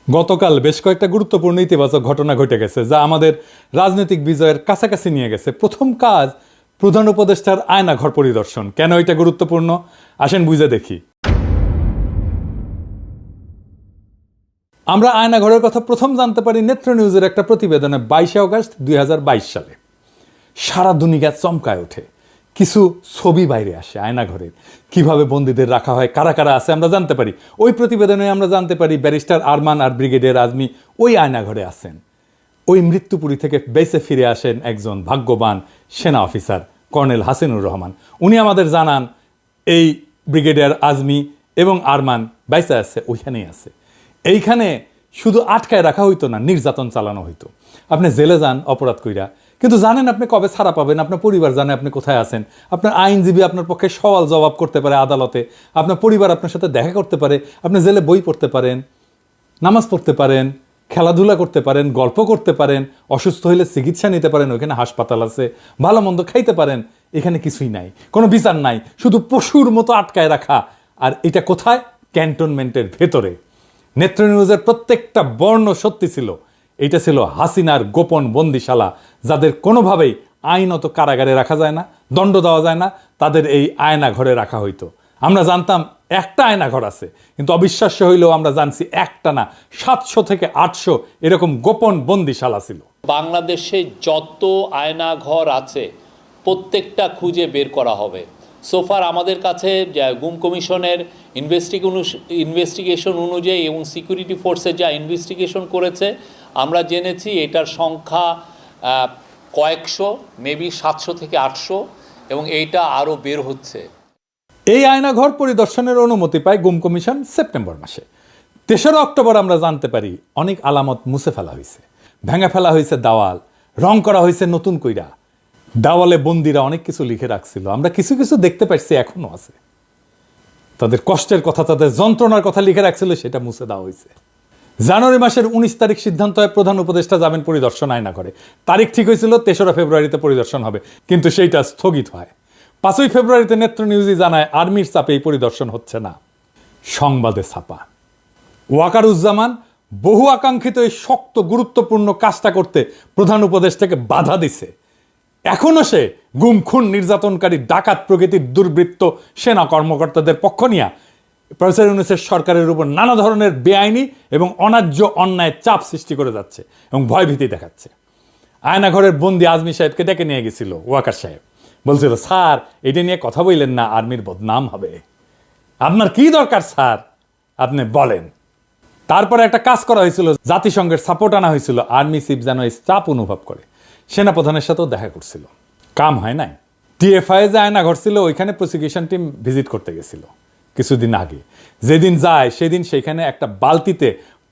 গতকাল বেশ কয়েকটা গুরুত্বপূর্ণ ইতিবাচক ঘটনা ঘটে গেছে যা আমাদের রাজনৈতিক বিজয়ের কাছাকাছি নিয়ে গেছে। প্রথম কাজ, প্রধান উপদেষ্টার আয়নাঘর পরিদর্শন। কেন এটা গুরুত্বপূর্ণ আসেন বুঝে দেখি। আমরা আয়নাঘরের কথা প্রথম জানতে পারি নেত্র নিউজের একটা প্রতিবেদনে 22 অগস্ট 2022 সালে। সারা দুনিয়া চমকায় ওঠে, কিছু ছবি বাইরে আসে আয়নাঘরের, কিভাবে বন্দীদের রাখা হয়, কারা কারা আছে আমরা জানতে পারি। ওই প্রতিবেদনে আমরা জানতে পারি ব্যারিস্টার আরমান আর ব্রিগেডিয়ার আজমি ওই আয়নাঘরে আছেন। ওই মৃত্যুপুরী থেকে বেঁচে ফিরে আসেন একজন ভাগ্যবান সেনা অফিসার কর্নেল হাসিনুর রহমান। উনি আমাদের জানান এই ব্রিগেডিয়ার আজমি এবং আরমান বেঁচে আছে, ওইখানেই আছে। এইখানে শুধু আটকায় রাখা হইতো না, নির্যাতন চালানো হইতো। আপনি জেলে যান অপরাধ কইরা, কিন্তু জানেন আপনি কবে ছাড়া পাবেন, আপনার পরিবার জানে আপনি কোথায় আছেন, আপনার আইনজীবী আপনার পক্ষে সওয়াল জবাব করতে পারে আদালতে, আপনার পরিবার আপনার সাথে দেখা করতে পারে, আপনি জেলে বই পড়তে পারেন, নামাজ পড়তে পারেন, খেলাধুলা করতে পারেন, গল্প করতে পারেন, অসুস্থ হইলে চিকিৎসা নিতে পারেন, ওইখানে হাসপাতাল আছে, ভালো মন্দ খাইতে পারেন। এখানে কিছুই নাই, কোনো বিচার নাই, শুধু পশুর মতো আটকায় রাখা। আর এটা কোথায়? ক্যান্টনমেন্টের ভেতরে। নেত্র নিউজের প্রত্যেকটা বর্ণ সত্যি ছিল। এটা ছিল হাসিনার গোপন বন্দিশালা, যাদের কোনোভাবেই আইনত কারাগারে রাখা যায় না, দণ্ড দেওয়া যায় না, তাদের এই আয়না ঘরে রাখা হইতো। আমরা জানতাম একটা আয়নাঘর আছে, কিন্তু অবিশ্বাস্য হইলেও আমরা জানছি একটা না, 700 থেকে 800 এরকম গোপন বন্দিশালা ছিল। বাংলাদেশে যত আয়নাঘর আছে প্রত্যেকটা খুঁজে বের করা হবে। সোফার আমাদের কাছে গুম কমিশনের ইনভেস্টিগেশন অনুযায়ী এবং সিকিউরিটি ফোর্সে যা ইনভেস্টিগেশন করেছে আমরা জেনেছি এটার সংখ্যা কয়েকশো, মেবি 700 থেকে 800, এবং এইটা আরও বের হচ্ছে। এই আয়নাঘর পরিদর্শনের অনুমতি পায় গুম কমিশন সেপ্টেম্বর মাসে। 3রা অক্টোবর আমরা জানতে পারি অনেক আলামত মুছে ফেলা হয়েছে, ভেঙে ফেলা হয়েছে দেওয়াল, রং করা হয়েছে নতুন কইরা। দেওয়ালে বন্দিরা অনেক কিছু লিখে রাখছিল, আমরা কিছু কিছু দেখতে পাচ্ছি এখনো আছে। তাদের কষ্টের কথা, তাদের যন্ত্রণার কথা লিখে রাখছিল, সেটা মুছে দেওয়া হয়েছে। জানুয়ারি মাসের 19 তারিখ সিদ্ধান্ত হয় প্রধান উপদেষ্টা যাবেন পরিদর্শন আয়না করে। তারিখ ঠিক হয়েছিল 3রা ফেব্রুয়ারিতে পরিদর্শন হবে, কিন্তু সেইটা স্থগিত হয়। 5ই ফেব্রুয়ারিতে নেত্র নিউজই জানায় আর্মির চাপে এই পরিদর্শন হচ্ছে না। সংবাদে ছাপা ওয়াকারুজ্জামান বহু আকাঙ্ক্ষিত এই শক্ত গুরুত্বপূর্ণ কাজটা করতে প্রধান উপদেষ্টাকে বাধা দিছে। এখনো সে গুম খুন নির্যাতনকারী ডাকাত প্রকৃতির দুর্বৃত্ত সেনা কর্মকর্তাদের পক্ষ নিয়ে প্রফেসর ইউনূসের সরকারের উপর নানা ধরনের বেআইনি এবং অন্যায্য অন্যায় চাপ সৃষ্টি করে যাচ্ছে এবং ভয়ভীতি দেখাচ্ছে। আয়নাঘরের বন্দি আজমি সাহেবকে ডেকে নিয়ে গেছিল ওয়াকার সাহেব, বলছিল স্যার এটা নিয়ে কথা বললেন না, আর্মির বদনাম হবে। আপনার কি দরকার স্যার, আপনি বলেন। তারপরে একটা কাজ করা হয়েছিল, জাতিসংঘের সাপোর্ট আনা হয়েছিল, আর্মি চিফ যেন এই চাপ অনুভব করে সেনাপ্রধানের সাথেও দেখা করছিল, কাম হয় নাই। টিএফআই যে আয়নাঘর ছিল ওইখানে প্রসিকিউশন টিম ভিজিট করতে গেছিল কিছুদিন আগে। যেদিন যায় সেদিন সেখানে একটা বালতিতে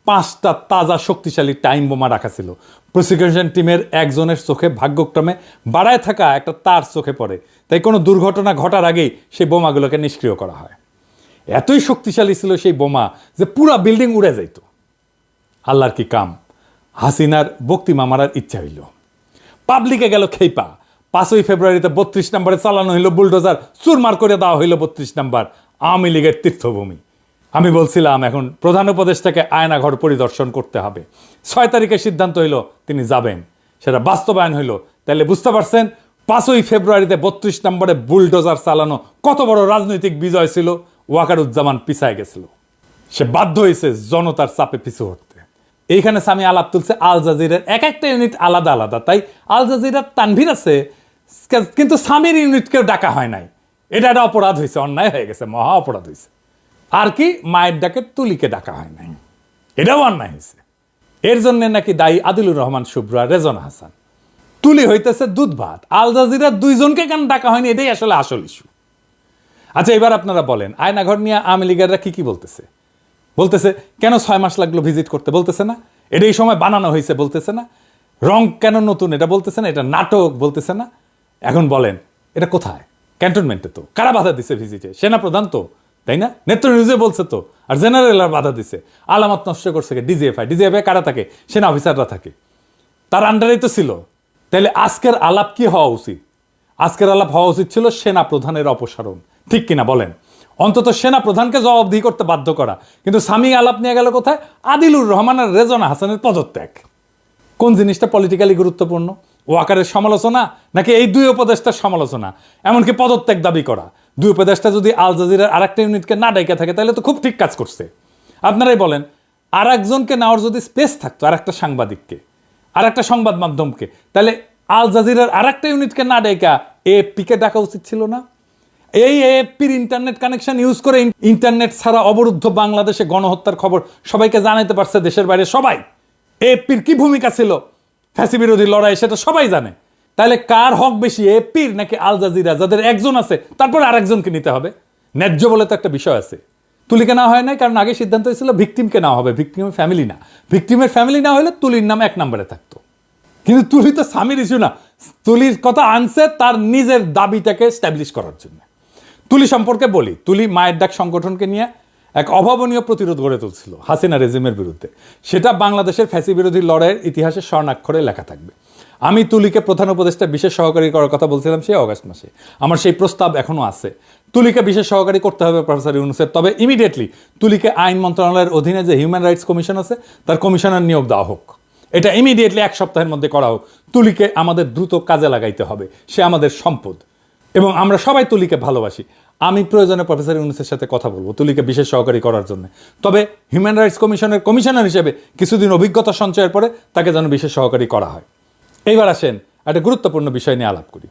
5টা তাজা শক্তিশালী টাইম বোমা রাখা ছিল। প্রসিকিউশন টিমের একজনের চোখে ভাগ্যক্রমে বাড়ায় থাকা একটা তার চোখে পড়ে, তাই কোনো দুর্ঘটনা ঘটার আগেই সেই বোমাগুলোকে নিষ্ক্রিয় করা হয়। এতই শক্তিশালী ছিল সেই বোমা যে পুরা বিল্ডিং উড়ে যাইত। আল্লাহর কি কাম, হাসিনার বক্তিমা মারার ইচ্ছা হইল, পাবলিকে গেল খেইপা। 5ই ফেব্রুয়ারিতে 32 নম্বরে চালানো হইল বুলডোজার, চুরমার করে দেওয়া হইল 32 নম্বর আওয়ামী লীগের তীর্থভূমি। আমি বলছিলাম এখন প্রধান উপদেষ্টাকে আয়নাঘর পরিদর্শন করতে হবে। 6 তারিখে সিদ্ধান্ত হইল তিনি যাবেন, সেটা বাস্তবায়ন হইল। তাহলে বুঝতে পারছেন 5ই ফেব্রুয়ারিতে 32 নম্বরে বুলডোজার চালানো কত বড় রাজনৈতিক বিজয় ছিল। ওয়াকারুজ্জামান পিছায় গেছিল, সে বাধ্য হয়েছে জনতার চাপে পিছু হটতে। এইখানে স্বামী আলাপ তুলছে আল জাজিরার এক একটা ইউনিট আলাদা আলাদা, তাই আল জাজিরার তানভীর আছে, কিন্তু স্বামীর ইউনিটকেও ডাকা হয় নাই। এটা একটা অপরাধ হয়েছে, অন্যায় হয়ে গেছে, মহা অপরাধ হয়েছে। আর কি মায়ের ডাকে তুলিকে ডাকা হয় নাই, এটাও অন্যায় হয়েছে। এর জন্য নাকি দায়ী আদিলুর রহমান শুভ্র আর রেজওয়ানা হাসান। তুলি হইতেছে দুধ ভাত, আল জাজিরার 2 জনকে কেন ডাকা হয়নি, এটাই আসলে আসল ইস্যু। আচ্ছা এবার আপনারা বলেন আয়নাঘর নিয়ে আওয়ামী লীগেররা কি বলতেছে? বলতেছে কেন 6 মাস লাগলো ভিজিট করতে, বলতেছে না এটা এই সময় বানানো হয়েছে, বলতেছে না রং কেন নতুন, এটা বলতেছে না এটা নাটক, বলতেছে না। এখন বলেন এটা কোথায়? ক্যান্টনমেন্টে তো। কারা বাধা দিছে ভিজিটে? সেনাপ্রধান তো, তাই না? নেত্র নিউজে বলছে তো। আর জেনারেলরা বাধা দিছে, আলামত নষ্ট করছে ডিজিএফআই কারা থাকে? সেনা অফিসাররা থাকে, তার আন্ডারেই তো ছিল। তাহলে আজকের আলাপ কি হওয়া উচিত? আজকের আলাপ হওয়া উচিত ছিল সেনা প্রধানের অপসারণ, ঠিক কিনা বলেন? অন্তত সেনা প্রধানকে জবাবদিহি করতে বাধ্য করা। কিন্তু সামি আলাপ নিয়ে গেল কোথায়? আদিলুর রহমান আর রেজওয়ানা হাসানের পদত্যাগ। কোন জিনিসটা পলিটিক্যালি গুরুত্বপূর্ণ? ওয়াকারের সমালোচনা নাকি এই দুই উপদেষ্টার সমালোচনা, এমনকি পদত্যাগ দাবি করা? দুই উপদেষ্টা যদি আল জাজিরার আরেকটা ইউনিটকে না ডাইকা থাকে তাহলে তো খুব ঠিক কাজ করছে। আপনারাই বলেন, আর একজনকে নেওয়ার যদি স্পেস থাকতো, আর একটা সাংবাদিককে, আর একটা সংবাদ মাধ্যমকে, তাহলে আল জাজিরার আরেকটা ইউনিটকে না ডাইকা এএফপিকে ডাকা উচিত ছিল না? এই এএফপির ইন্টারনেট কানেকশন ইউজ করে ইন্টারনেট ছাড়া অবরুদ্ধ বাংলাদেশে গণহত্যার খবর সবাইকে জানাতে পারছে দেশের বাইরে সবাই। এএফপির কি ভূমিকা ছিল ফ্যাসি বিরোধী লড়াই সেটা সবাই জানে। তাহলে কার হক বেশি, এএফপির নাকি আল জাজিরা, যাদের একজন আছে তারপর আরেকজনকে নিতে হবে? ন্যায্য বলে তো একটা বিষয় আছে। তুলিকে না হয় নাই, কারণ আগে সিদ্ধান্ত হয়েছিল ভিকটিমকে না হবে, ভিকটিমের ফ্যামিলি না। ভিকটিমের ফ্যামিলি না হলে তুলির নাম 1 নম্বরে থাকতো। কিন্তু তুলি তো স্বামীর ইস্যু না, তুলির কথা আনছে তার নিজের দাবিটাকে স্ট্যাবলিশ করার জন্য। তুলি সম্পর্কে বলি, তুলি মায়ের ডাক সংগঠনকে নিয়ে এক অভাবনীয় প্রতিরোধ গড়ে তুলছিল হাসিনা রেজিমের বিরুদ্ধে। সেটা বাংলাদেশের ফ্যাসি বিরোধী লড়াইয়ের ইতিহাসে স্বর্ণাক্ষরে লেখা থাকবে। আমি তুলিকে প্রধান উপদেষ্টা বিশেষ সহকারী করার কথা বলছিলাম সেই অগাস্ট মাসে। আমার সেই প্রস্তাব এখনো আছে, তুলিকে বিশেষ সহকারী করতে হবে প্রফেসর ইউনূসের। তবে ইমিডিয়েটলি তুলিকে আইন মন্ত্রণালয়ের অধীনে যে হিউম্যান রাইটস কমিশন আছে তার কমিশনার নিয়োগ দেওয়া হোক। এটা ইমিডিয়েটলি 1 সপ্তাহের মধ্যে করা হোক। তুলিকে আমাদের দ্রুত কাজে লাগাইতে হবে, সে আমাদের সম্পদ এবং আমরা সবাই তুলিকে ভালোবাসি। আমি প্রয়োজনে প্রফেসর ইউনূসের সাথে কথা বলবো তুলিকে বিশেষ সহকারী করার জন্য। তবে হিউম্যান রাইটস কমিশনের কমিশনার হিসেবে কিছুদিন অভিজ্ঞতা সঞ্চয়ের পরে তাকে যেন বিশেষ সহকারী করা হয়। এইবার আসেন একটা গুরুত্বপূর্ণ বিষয় নিয়ে আলাপ করি।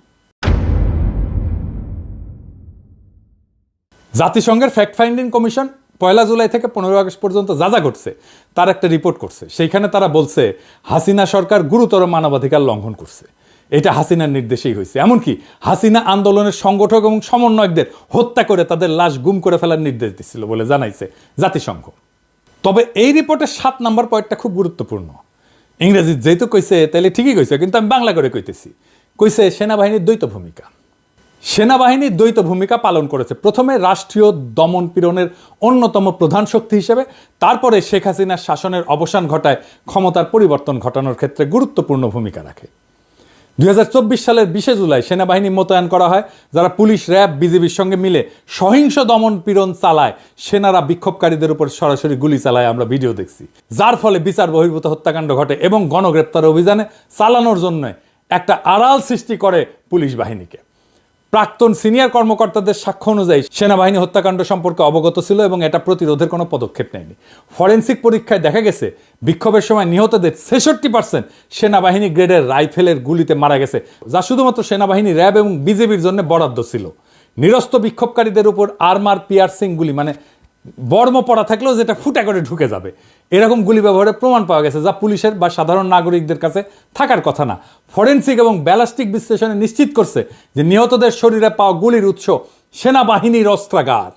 জাতিসংঘের ফ্যাক্ট ফাইন্ডিং কমিশন 1 জুলাই থেকে 15 আগস্ট পর্যন্ত যা যা ঘটছে তার একটা রিপোর্ট করছে। সেইখানে তারা বলছে হাসিনা সরকার গুরুতর মানবাধিকার লঙ্ঘন করছে। এটা হাসিনার নির্দেশেই হয়েছে। এমনকি হাসিনা আন্দোলনের সংগঠক এবং সমন্বয়কদের হত্যা করে তাদের লাশ গুম করে ফেলার নির্দেশ দিচ্ছিল বলে জানাইছে জাতিসংঘ। তবে এই রিপোর্টের 7 নম্বর পয়েন্টটা খুব গুরুত্বপূর্ণ। ইংরেজি যেহেতু কইছে তাহলে ঠিকই কইছে, কিন্তু আমি বাংলা করে কইতেছি। কইছে সেনাবাহিনীর দ্বৈত ভূমিকা। সেনাবাহিনীর দ্বৈত ভূমিকা পালন করেছে। প্রথমে রাষ্ট্রীয় দমন পীড়নের অন্যতম প্রধান শক্তি হিসেবে, তারপরে শেখ হাসিনার শাসনের অবসান ঘটায় ক্ষমতার পরিবর্তন ঘটানোর ক্ষেত্রে গুরুত্বপূর্ণ ভূমিকা রাখে। 2024 সালের 20 জুলাই সেনাবাহিনী মোতায়েন করা হয়, যারা পুলিশ, র্যাব, বিজিবির সঙ্গে মিলে সহিংস দমন পীড়ন চালায়। সেনারা বিক্ষোভকারীদের উপর সরাসরি গুলি চালায়, আমরা ভিডিও দেখছি, যার ফলে বিচার বহির্ভূত হত্যাকাণ্ড ঘটে এবং গণগ্রেপ্তার অভিযানে চালানোর জন্য একটা আড়াল সৃষ্টি করে পুলিশ বাহিনীকে। প্রাক্তন সিনিয়র কর্মকর্তাদের সাক্ষ্য অনুযায়ী সেনাবাহিনী হত্যাকাণ্ড সম্পর্কে অবগত ছিল এবং এটা প্রতিরোধের কোনো পদক্ষেপ নেয়নি। ফরেনসিক পরীক্ষায় দেখা গেছে বিক্ষোভের সময় নিহতদের 66% সেনাবাহিনী গ্রেডের রাইফেলের গুলিতে মারা গেছে, যা শুধুমাত্র সেনাবাহিনী, র্যাব এবং বিজেপির জন্য বরাদ্দ ছিল। নিরস্ত বিক্ষোভকারীদের উপর আর্মার পিয়ার্সিং গুলি, মানে বর্ম পড়া থাকলেও যেটা ফুটা করে ঢুকে যাবে, এরকম গুলি ব্যবহারের প্রমাণ পাওয়া গেছে, যা পুলিশের বা সাধারণ নাগরিকদের কাছে থাকার কথা না। ফরেনসিক এবং ব্যালাস্টিক বিশ্লেষণে নিশ্চিত করছে যে নিহতদের শরীরে পাওয়া গুলির উৎস সেনাবাহিনীর অস্ত্রাগার।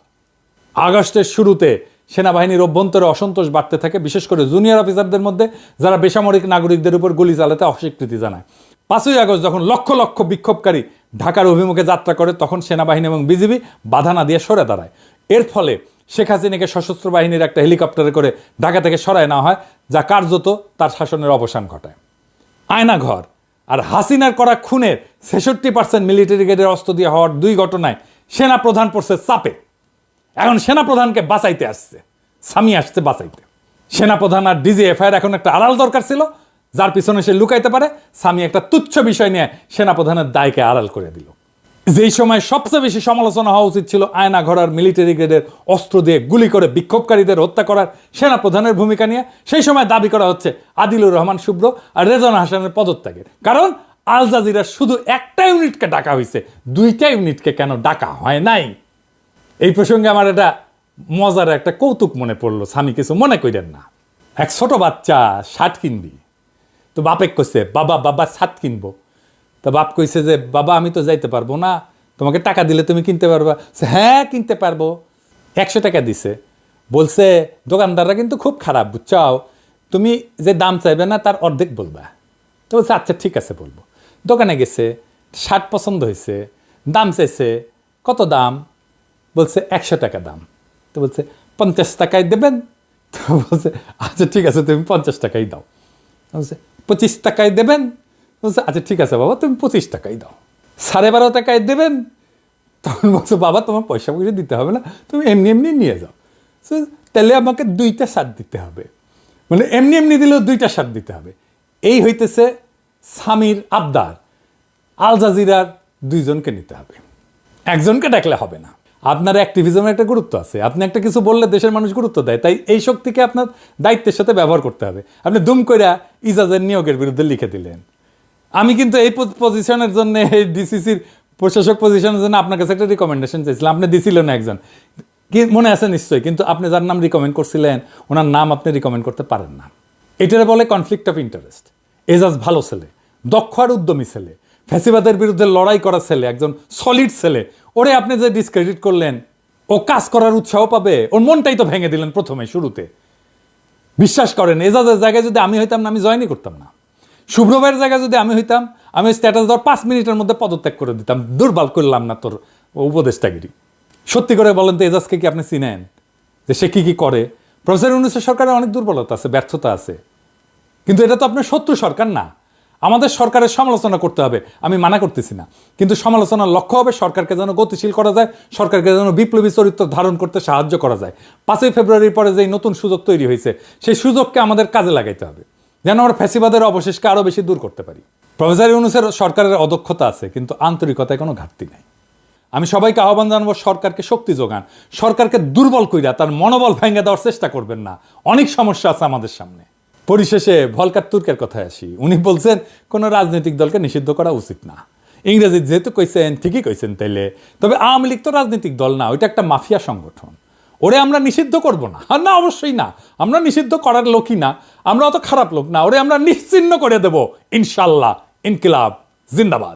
আগস্টের শুরুতে সেনাবাহিনীর অভ্যন্তরে অসন্তোষ বাড়তে থাকে, বিশেষ করে জুনিয়র অফিসারদের মধ্যে, যারা বেসামরিক নাগরিকদের উপর গুলি চালাতে অস্বীকৃতি জানায়। 5ই আগস্ট যখন লক্ষ লক্ষ বিক্ষোভকারী ঢাকার অভিমুখে যাত্রা করে, তখন সেনাবাহিনী এবং বিজিবি বাধা না দিয়ে সরে দাঁড়ায়। এর ফলে শেখ হাসিনাকে সশস্ত্র বাহিনীর একটা হেলিকপ্টারে করে ঢাকা থেকে সরায় নেওয়া হয়, যা কার্যত তার শাসনের অবসান ঘটায়। আয়নাঘর আর হাসিনার করা খুনের 66% মিলিটারি গ্রেডের অস্ত্র দিয়ে হওয়ার 2 ঘটনায় সেনা প্রধান পড়ছে চাপে। এখন সেনা প্রধানকে বাঁচাইতে আসছে, স্বামী আসছে বাঁচাইতে। সেনা প্রধান আর ডিজিএফআই এখন একটা আড়াল দরকার ছিল, যার পিছনে সে লুকাইতে পারে। স্বামী একটা তুচ্ছ বিষয় নিয়ে সেনা প্রধানের দায়কে আড়াল করে দিল। যেই সময় সবচেয়ে বেশি সমালোচনা হওয়া উচিত ছিল আয়নাঘর আর মিলিটারি গ্রেডের অস্ত্র দিয়ে গুলি করে বিক্ষোভকারীদের হত্যা করার সেনা প্রধানের ভূমিকা নিয়ে, সেই সময় দাবি করা হচ্ছে আদিলুর রহমান শুভ্র আর রেজওয়ানা হাসানের পদত্যাগের। কারণ আল জাজিরার শুধু একটা ইউনিটকে ডাকা হয়েছে, 2টা ইউনিটকে কেন ডাকা হয় নাই? এই প্রসঙ্গে আমার একটা মজার একটা কৌতুক মনে পড়লো, স্বামী কিছু মনে করেন না। এক ছোট বাচ্চা শার্ট কিনবি, তো বাপে কইছে বাবা শার্ট কিনবো। তা বাপ কইছে যে বাবা আমি তো যাইতে পারবো না, তোমাকে টাকা দিলে তুমি কিনতে পারবা। হ্যাঁ কিনতে পারবো। 100 টাকা দিছে। বলছে দোকানদাররা কিন্তু খুব খারাপ, বুঝছাও, তুমি যে দাম চাইবে না তার অর্ধেক বলবা। তো বলছে আচ্ছা ঠিক আছে বলবো। দোকানে গেছে, শার্ট পছন্দ হয়েছে, দাম চাইছে। কত দাম? বলছে 100 টাকা দাম। তো বলছে 50 টাকায় দেবেন? তো বলছে আচ্ছা ঠিক আছে তুমি 50 টাকাই দাও। বলছে 25 টাকায় দেবেন? বলছে আচ্ছা ঠিক আছে বাবা তুমি 25 টাকাই দাও। 12.5 টাকায় দেবেন? তখন বলছো বাবা তোমার পয়সা পয়সা দিতে হবে না, তুমি এমনি এমনি নিয়ে যাও। So, তাহলে আমাকে 2টা শার্ট দিতে হবে, মানে এমনি এমনি দিলেও 2টা শার্ট দিতে হবে। এই হইতেছে সামির আবদার। আল জাজিরার 2জনকে নিতে হবে, একজনকে ডাকলে হবে না। আপনার অ্যাক্টিভিজমের একটা গুরুত্ব আছে, আপনি একটা কিছু বললে দেশের মানুষ গুরুত্ব দেয়, তাই এই শক্তিকে আপনার দায়িত্বের সাথে ব্যবহার করতে হবে। আপনি দুম কইরা ইজাজের নিয়োগের বিরুদ্ধে লিখে দিলেন। আমি কিন্তু এই পজিশনের জন্য, এই ডিসিসির প্রশাসক পজিশনের জন্য আপনার কাছে একটা রিকমেন্ডেশন চাইছিলাম, আপনি দিছিলেন একজন, কি মনে আছে নিশ্চয়ই, কিন্তু আপনি যার নাম রিকমেন্ড করছিলেন ওনার নাম আপনি রিকমেন্ড করতে পারেন না। এটারে বলে কনফ্লিক্ট অফ ইন্টারেস্ট। এজাজ ভালো ছেলে, দক্ষ আর উদ্যমী ছেলে, ফ্যাসিবাদের বিরুদ্ধে লড়াই করা ছেলে, একজন সলিড ছেলে, ওরে আপনি যে ডিসক্রেডিট করলেন, ও কাজ করার উৎসাহ পাবে, ওর মনটাই তো ভেঙে দিলেন প্রথমে শুরুতে। বিশ্বাস করেন, এজাজের জায়গায় যদি আমি হইতাম না, আমি জয়েনই করতাম না। শুভ্র ভাইয়ের জায়গায় যদি আমি হইতাম, আমি স্ট্যাটাস দেওয়ার 5 মিনিটের মধ্যে পদত্যাগ করে দিতাম। দুর্বল করলাম না তোর উপদেষ্টাগিরি। সত্যি করে বলেন তো, এজাজকে কি আপনি চিনেন যে সে কি কি করে? প্রফেসর ইউনূসের সরকারের অনেক দুর্বলতা আছে, ব্যর্থতা আছে, কিন্তু এটা তো আপনার শত্রু সরকার না। আমাদের সরকারের সমালোচনা করতে হবে, আমি মানা করতেছি না, কিন্তু সমালোচনার লক্ষ্য হবে সরকারকে যেন গতিশীল করা যায়, সরকারকে যেন বিপ্লবী চরিত্র ধারণ করতে সাহায্য করা যায়। 5ই ফেব্রুয়ারির পরে যে নতুন সুযোগ তৈরি হয়েছে, সেই সুযোগকে আমাদের কাজে লাগাইতে হবে, যেন আমরা ফ্যাসিবাদের অবশেষকে আরও বেশি দূর করতে পারি। প্রফেসর ইউনূসের সরকারের অদক্ষতা আছে, কিন্তু আন্তরিকতায় কোনো ঘাটতি নাই। আমি সবাইকে আহ্বান জানাবো, সরকারকে শক্তি যোগান, সরকারকে দুর্বল কইরা তার মনোবল ভেঙে দেওয়ার চেষ্টা করবেন না। অনেক সমস্যা আছে আমাদের সামনে। পরিশেষে ভলকার তুর্কের কথায় আসি। উনি বলছেন কোনো রাজনৈতিক দলকে নিষিদ্ধ করা উচিত না। ইংরেজি যেহেতু কইছেন, ঠিকই কইছেন তাইলে। তবে আওয়ামী লীগ তো রাজনৈতিক দল না, ওইটা একটা মাফিয়া সংগঠন। ওরে আমরা নিষিদ্ধ করব না, আর না, অবশ্যই না, আমরা নিষিদ্ধ করার লোকই না, আমরা অত খারাপ লোক না। ওরে আমরা নিশ্চিহ্ন করে দেব ইনশাল্লাহ। ইনকিলাব জিন্দাবাদ।